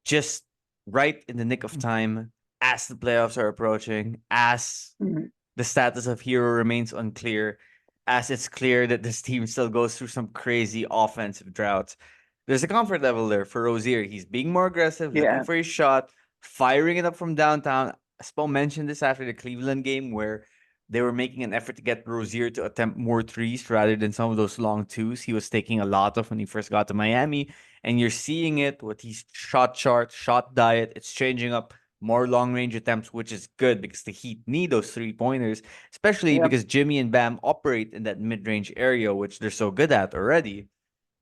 just right in the nick of time as the playoffs are approaching, as Mhm. the status of Hero remains unclear, as it's clear that this team still goes through some crazy offensive droughts. There's a comfort level there for Rozier. He's being more aggressive, looking Yeah, for his shot, firing it up from downtown. Spo mentioned this after the Cleveland game where they were making an effort to get Rozier to attempt more threes rather than some of those long twos he was taking a lot of when he first got to Miami. And you're seeing it with his shot chart, shot diet. It's changing up more long range attempts, which is good because the Heat need those 3 pointers, especially yeah. because Jimmy and Bam operate in that mid range area, which they're so good at already.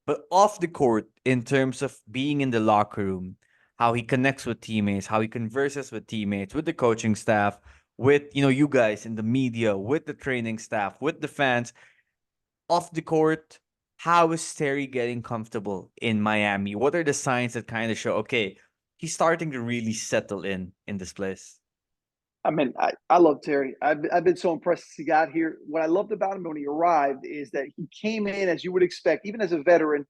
But off the court, in terms of being in the locker room, how he connects with teammates, how he converses with teammates, with the coaching staff, with you guys in the media, with the training staff, with the fans, off the court, how is Terry getting comfortable in Miami? What are the signs that kind of show, okay, he's starting to really settle in this place? I mean, I love Terry. I've been so impressed as he got here. What I loved about him when he arrived is that he came in, as you would expect, even as a veteran,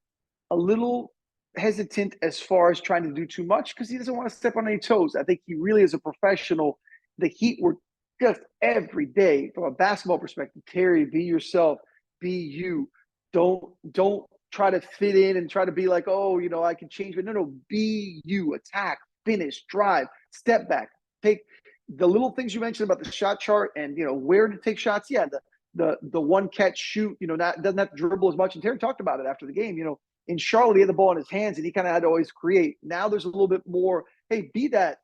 a little hesitant as far as trying to do too much because he doesn't want to step on any toes. I think he really is a professional. The Heat were just every day from a basketball perspective. Terry, be yourself, be you. Don't try to fit in and try to be like, oh, I can change. But no, be you. Attack, finish, drive, step back, take the little things you mentioned about the shot chart and where to take shots. Yeah, the one catch shoot. Not doesn't have to dribble as much. And Terry talked about it after the game. In Charlotte, he had the ball in his hands and he kind of had to always create. Now there's a little bit more, hey, be that,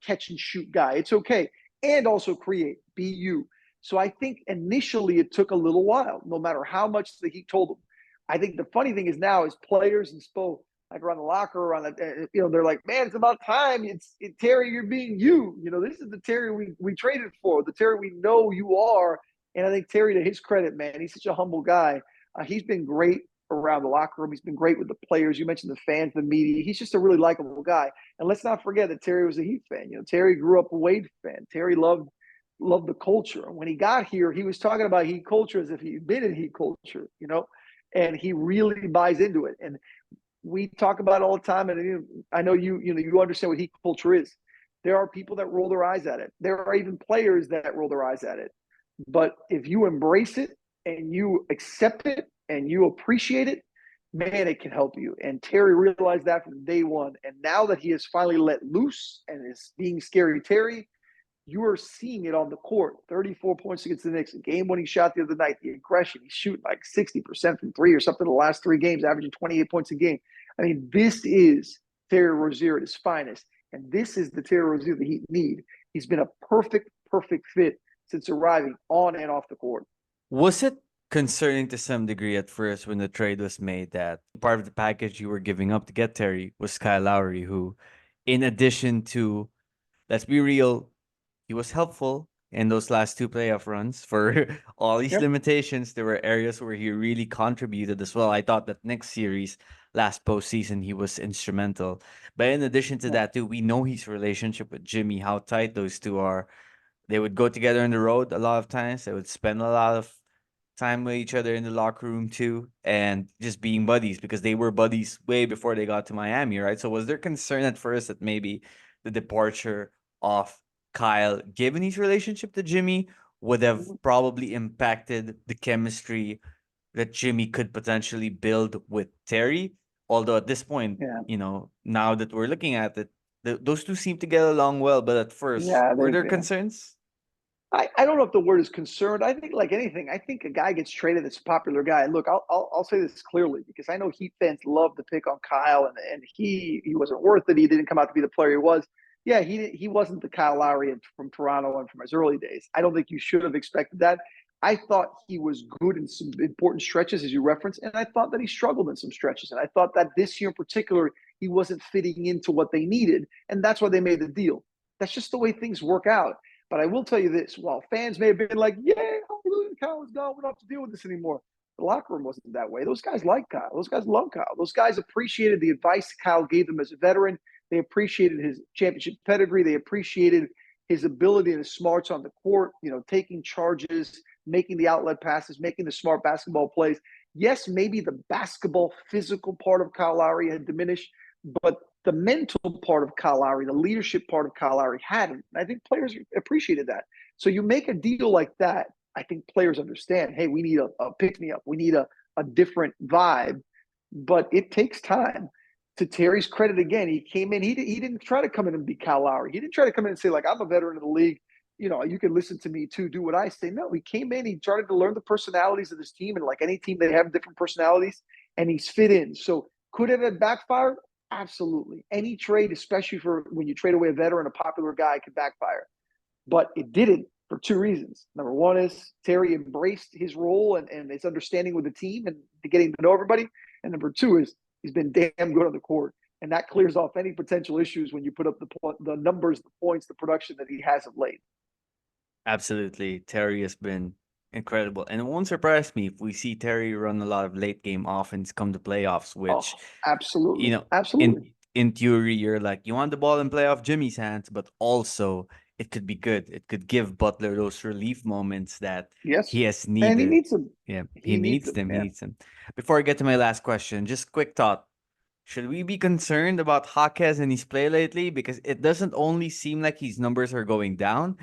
catch and shoot guy. It's okay. And also create, be you. So I think initially it took a little while, no matter how much the Heat told him. I think the funny thing is now is players and Spo, like around the locker, around they're like, man, it's about time. Terry, you're being you. This is the Terry we traded for, the Terry we know you are. And I think Terry, to his credit, man, he's such a humble guy. He's been great around the locker room. He's been great with the players. You mentioned the fans, the media. He's just a really likable guy. And let's not forget that Terry was a Heat fan. Terry grew up a Wade fan. Terry loved the culture. When he got here, he was talking about Heat culture as if he'd been in Heat culture, and he really buys into it. And we talk about it all the time. And I know you understand what Heat culture is. There are people that roll their eyes at it. There are even players that roll their eyes at it. But if you embrace it and you accept it and you appreciate it, man, it can help you. And Terry realized that from day one. And now that he has finally let loose and is being scary Terry, you are seeing it on the court. 34 points against the Knicks. A game-winning shot the other night. The aggression. He's shooting like 60% from three or something the last 3 games, averaging 28 points a game. I mean, this is Terry Rozier at his finest. And this is the Terry Rozier that he need. He's been a perfect fit since arriving on and off the court. Was it concerning to some degree at first when the trade was made that part of the package you were giving up to get Terry was Kyle Lowry, who, in addition to, let's be real, he was helpful in those last two playoff runs. For all these Yep. limitations, there were areas where he really contributed as well. I thought that next series, last postseason, he was instrumental. But in addition to Yeah. that, too, we know his relationship with Jimmy, how tight those two are. They would go together on the road a lot of times. They would spend a lot of time with each other in the locker room too, and just being buddies because they were buddies way before they got to Miami, right? So was there concern at first that maybe the departure of Kyle, given his relationship to Jimmy, would have Mhm. probably impacted the chemistry that Jimmy could potentially build with Terry? Although at this point, Yeah. now that we're looking at it, those two seem to get along well. But at first, Yeah. were there Yeah. concerns? I don't know if the word is concerned. I think like anything, I think a guy gets traded that's a popular guy. Look, I'll say this clearly because I know Heat fans love to pick on Kyle, and he wasn't worth it. He didn't come out to be the player he was. Yeah, he wasn't the Kyle Lowry from Toronto and from his early days. I don't think you should have expected that. I thought he was good in some important stretches, as you referenced, and I thought that he struggled in some stretches. And I thought that this year in particular, he wasn't fitting into what they needed, and that's why they made the deal. That's just the way things work out. But I will tell you this: while fans may have been like, "Yeah, hallelujah, Kyle is gone. We don't have to deal with this anymore," the locker room wasn't that way. Those guys like Kyle. Those guys love Kyle. Those guys appreciated the advice Kyle gave them as a veteran. They appreciated his championship pedigree. They appreciated his ability and his smarts on the court. Taking charges, making the outlet passes, making the smart basketball plays. Yes, maybe the basketball physical part of Kyle Lowry had diminished, but the mental part of Kyle Lowry, the leadership part of Kyle Lowry hadn't. I think players appreciated that. So you make a deal like that, I think players understand, hey, we need a pick me up. We need a different vibe, but it takes time. To Terry's credit, again, he came in. He didn't try to come in and be Kyle Lowry. He didn't try to come in and say like, I'm a veteran of the league. You can listen to me too. Do what I say. No, he came in. He started to learn the personalities of this team, and like any team, they have different personalities, and he's fit in. So could it have backfired? Absolutely. Any trade, especially for when you trade away a veteran, a popular guy, could backfire. But it didn't for two reasons. Number one is Terry embraced his role and his understanding with the team and getting to know everybody. And number two is he's been damn good on the court. And that clears off any potential issues when you put up the numbers, the points, the production that he has of late. Absolutely. Terry has been incredible. And it won't surprise me if we see Terry run a lot of late game offense come to playoffs, Oh, which, you absolutely. know, Absolutely. in theory, you're like, you want the ball in playoff Jimmy's hands, but also it could be good. It could give Butler those relief moments that Yes. he has And he needed. needs them. Yeah, he He needs needs them. them. He Yeah. needs them. Before I get to my last question, just quick thought. Should we be concerned about Jaquez and his play lately? Because it doesn't only seem like his numbers are going down.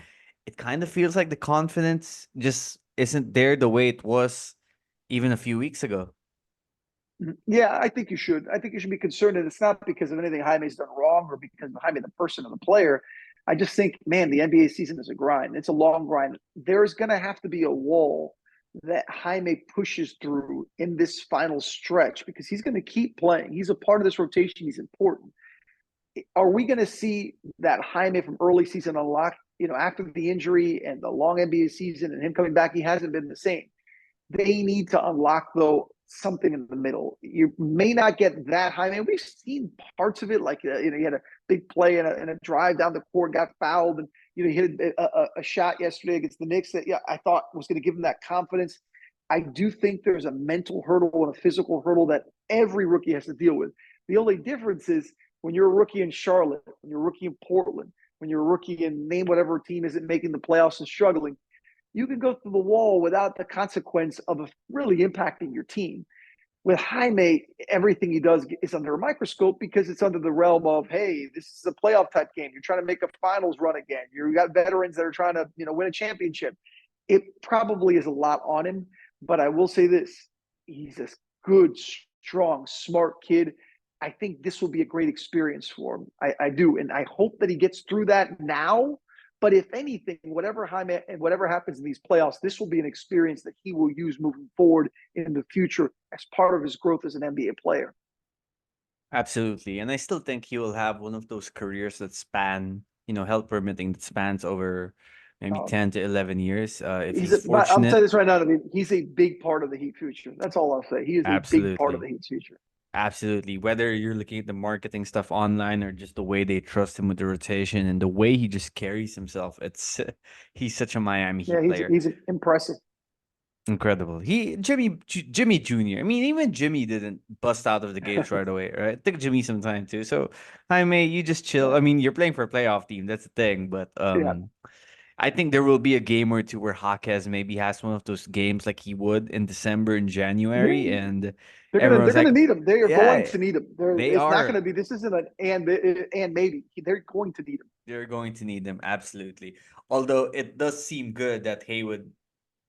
It kind of feels like the confidence just isn't there the way it was even a few weeks ago. Yeah, I think you should. I think you should be concerned, and it's not because of anything Jaime's done wrong or because of Jaime, the person or the player. I just think, man, the NBA season is a grind. It's a long grind. There's going to have to be a wall that Jaime pushes through in this final stretch because he's going to keep playing. He's a part of this rotation. He's important. Are we going to see that Jaime from early season unlock? After the injury and the long NBA season and him coming back, he hasn't been the same. They need to unlock, though, something in the middle. You may not get that high. I mean, we've seen parts of it, like he had a big play and a drive down the court, got fouled, and he hit a shot yesterday against the Knicks that I thought was going to give him that confidence. I do think there's a mental hurdle and a physical hurdle that every rookie has to deal with. The only difference is when you're a rookie in Charlotte, when you're a rookie in Portland, when you're a rookie in name whatever team isn't making the playoffs and struggling, you can go through the wall without the consequence of really impacting your team. With Jaime, everything he does is under a microscope because it's under the realm of, hey, this is a playoff type game. You're trying to make a finals run again. You got veterans that are trying to, win a championship. It probably is a lot on him, but I will say this: he's a good, strong, smart kid. I think this will be a great experience for him. I do, and I hope that he gets through that now. But if anything, whatever Jaime and whatever happens in these playoffs, this will be an experience that he will use moving forward in the future as part of his growth as an NBA player. Absolutely. And I still think he will have one of those careers that span, health permitting, that spans over maybe Um, 10 to 11 years, if he's he's a, but I'll tell fortunate. you this right now. I mean, he's a big part of the Heat future. That's all I'll say. He is a big part of Absolutely. the Heat's future. Absolutely. Whether you're looking at the marketing stuff online or just the way they trust him with the rotation and the way he just carries himself, it's he's such a Miami Yeah, Heat player. he's impressive. Incredible. Jimmy Jr. I mean, even Jimmy didn't bust out of the gates right away, right? It took Jimmy some time too. So, Jaime, you just chill. Yeah, I mean, you're playing for a playoff team. That's the thing. But yeah. I think there will be a game or two where Jaquez maybe has one of those games like he would in December and January, Yeah. and They're everyone's gonna like, need him. They are going "Yeah, to need him. they It's not gonna are. be. This isn't an and maybe they're going to need him. They're going to need them absolutely." Although it does seem good that Haywood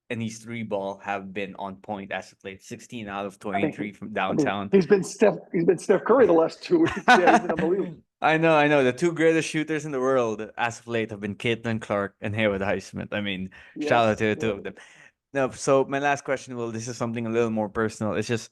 and his three ball have been on point as of late. 16 out of I 23 mean, from I mean, downtown. He's been Steph Curry the last 2 weeks. Yeah, he's been unbelievable. I know. The two greatest shooters in the world as of late have been Caitlin Clark and Haywood Highsmith. I mean, shout out Yes, to the two yeah, of them. No, so my last question, Will, this is something a little more personal. It's just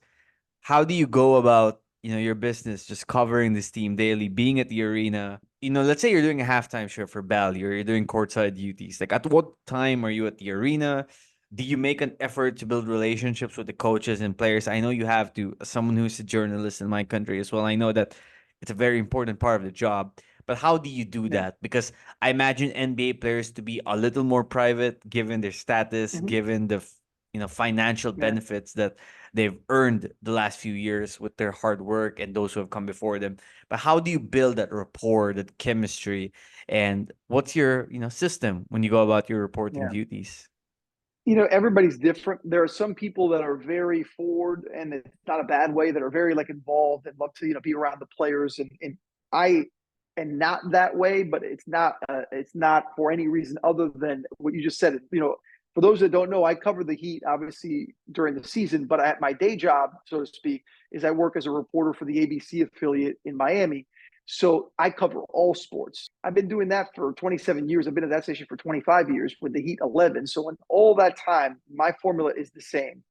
how do you go about your business, just covering this team daily, being at the arena? Let's say you're doing a halftime show for Bally or you're doing courtside duties. Like, at what time are you at the arena? Do you make an effort to build relationships with the coaches and players? I know you have to. As someone who's a journalist in my country as well, I know that it's a very important part of the job. But how do you do yeah. that? Because I imagine NBA players to be a little more private, given their status, Hmm. given the financial Yeah. benefits that they've earned the last few years with their hard work and those who have come before them. But how do you build that rapport, that chemistry, and what's your system when you go about your reporting Yeah. duties? Everybody's different. There are some people that are very forward, and it's not a bad way, that are very like involved and love to be around the players. And I am not that way, but it's not for any reason other than what you just said. For those that don't know, I cover the Heat obviously during the season, but at my day job, so to speak, is I work as a reporter for the ABC affiliate in Miami. So I cover all sports. I've been doing that for 27 years. I've been at that station for 25 years with the Heat 11. So in all that time, my formula is the same.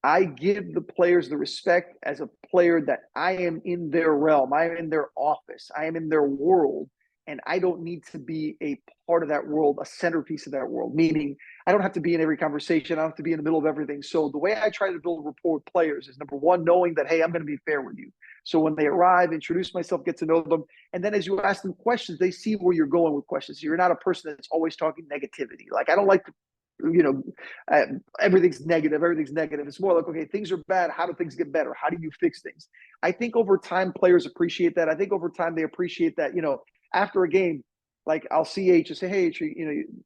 I give the players the respect as a player that I am in their realm. I am in their office. I am in their world. And I don't need to be a part of that world, a centerpiece of that world, meaning I don't have to be in every conversation. I don't have to be in the middle of everything. So the way I try to build rapport with players is, number one, knowing that, hey, I'm going to be fair with you. So when they arrive, introduce myself, get to know them. And then as you ask them questions, they see where you're going with questions. You're not a person that's always talking negativity. Like, I don't like to, you know, everything's negative. Everything's negative. It's more like, okay, things are bad. How do things get better? How do you fix things? I think over time, players appreciate that. I think over time, they appreciate that, after a game, like I'll see H and say, hey, H,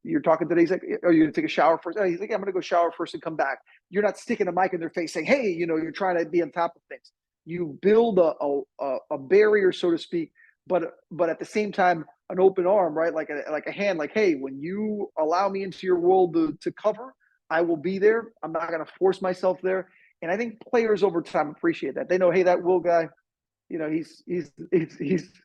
you're talking today. He's like, are you going to take a shower first? He's like, yeah, I'm going to go shower first and come back. You're not sticking a mic in their face saying, hey, you're trying to be on top of things. You build a barrier, so to speak, but at the same time, an open arm, right? Like a hand, like, hey, when you allow me into your world to cover, I will be there. I'm not going to force myself there. And I think players over time appreciate that. They know, hey, that Will guy, he's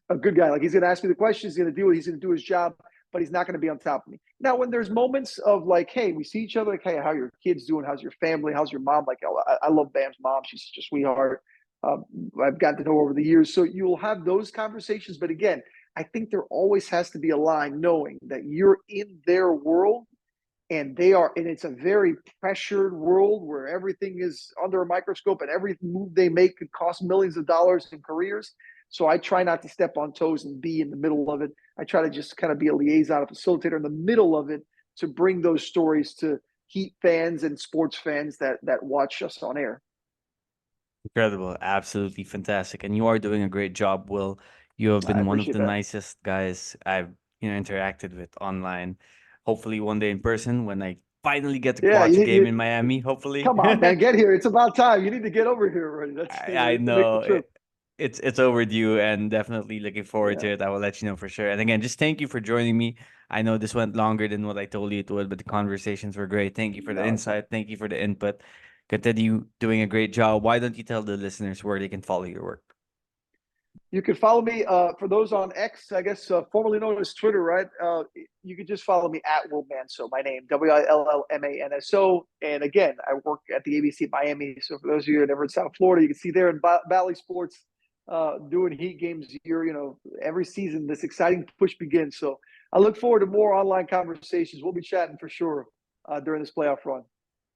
a good guy. Like, he's going to ask me the questions, he's going to do it, he's going to do his job, but he's not going to be on top of me. Now, when there's moments of like, hey, we see each other, like, hey, how your kids doing? How's your family? How's your mom? Like, I love Bam's mom. She's such a sweetheart. I've gotten to know her over the years. So you'll have those conversations. But again, I think there always has to be a line knowing that you're in their world, and it's a very pressured world where everything is under a microscope and every move they make could cost millions of dollars in careers. So I try not to step on toes and be in the middle of it. I try to just kind of be a liaison, a facilitator in the middle of it, to bring those stories to Heat fans and sports fans that watch us on air. Incredible, absolutely fantastic, and you are doing a great job, Will. You have I been one of appreciate the that. nicest guys I've interacted with online. Hopefully, one day in person when I finally get to Yeah, watch a game in you Miami. Hopefully, come on, man, get here. It's about time. You need to get over here already. That's I you have to make the know trip. it's overdue, and definitely looking forward to Yeah, it. I will let you know for sure. And again, just thank you for joining me. I know this went longer than what I told you it would, but the conversations were great. Thank you for the no, it's insight. Thank you for the input. Continue doing a great job. Why don't you tell the listeners where they can follow your work? You can follow me, for those on X, I guess, formerly known as Twitter, right? You can just follow me at Will Manso, my name, WILLMANSO. And again, I work at the ABC Miami. So for those of you that ever in South Florida, you can see there in Bally Sports, doing Heat games here. Every season, this exciting push begins. So I look forward to more online conversations. We'll be chatting for sure during this playoff run.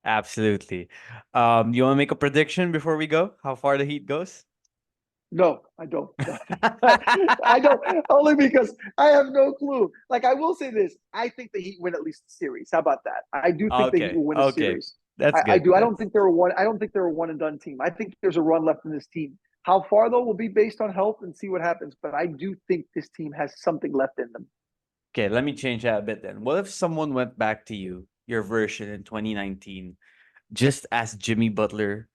Absolutely. You want to make a prediction before we go? How far the Heat goes? No, I don't. I don't. Only because I have no clue. Like I will say this: I think the Heat win at least the series. How about that? I do think the Heat Okay. will win a Okay. series. That's I good. do. I don't That's think they're a one. I don't think they're a one and done team. I think there's a run left in this team. How far though will be based on health and see what happens. But I do think this team has something left in them. okay. Let me change that a bit then. What if someone went back to you, your version in 2019, just as Jimmy Butler,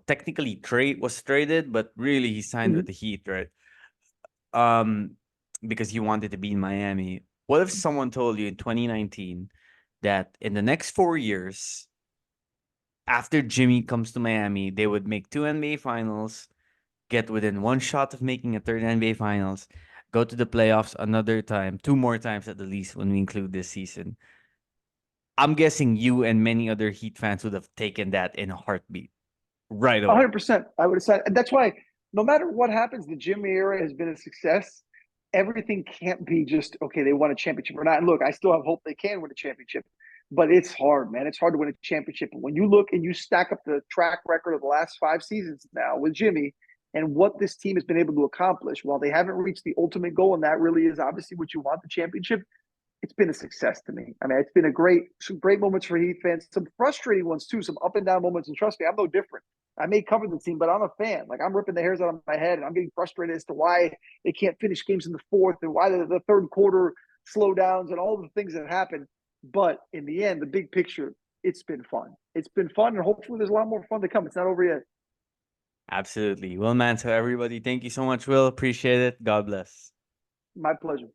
technically trade was traded, but really he signed with Mhm. the Heat, right? Um, because he wanted to be in Miami. What if someone told you in 2019 that in the next 4 years, after Jimmy comes to Miami, they would make two NBA finals, get within one shot of making a third NBA finals, go to the playoffs another time, two more times at the least when we include this season. I'm guessing you and many other Heat fans would have taken that in a heartbeat right away. 100%. I would have said, and that's why no matter what happens, the Jimmy era has been a success. Everything can't be just okay. They won a championship or not. And look, I still have hope they can win a championship, but it's hard, man. It's hard to win a championship. And when you look and you stack up the track record of the last 5 seasons now with Jimmy and what this team has been able to accomplish, while they haven't reached the ultimate goal, and that really is obviously what you want, the championship, it's been a success to me. I mean, it's been some great moments for Heat fans, some frustrating ones too, some up and down moments. And trust me, I'm no different. I may cover the team, but I'm a fan. Like I'm ripping the hairs out of my head, and I'm getting frustrated as to why they can't finish games in the fourth, and why the third quarter slowdowns, and all the things that happen. But in the end, the big picture, it's been fun. It's been fun, and hopefully, there's a lot more fun to come. It's not over yet. Absolutely. Will Manso, everybody, thank you so much, Will. Appreciate it. God bless. My pleasure.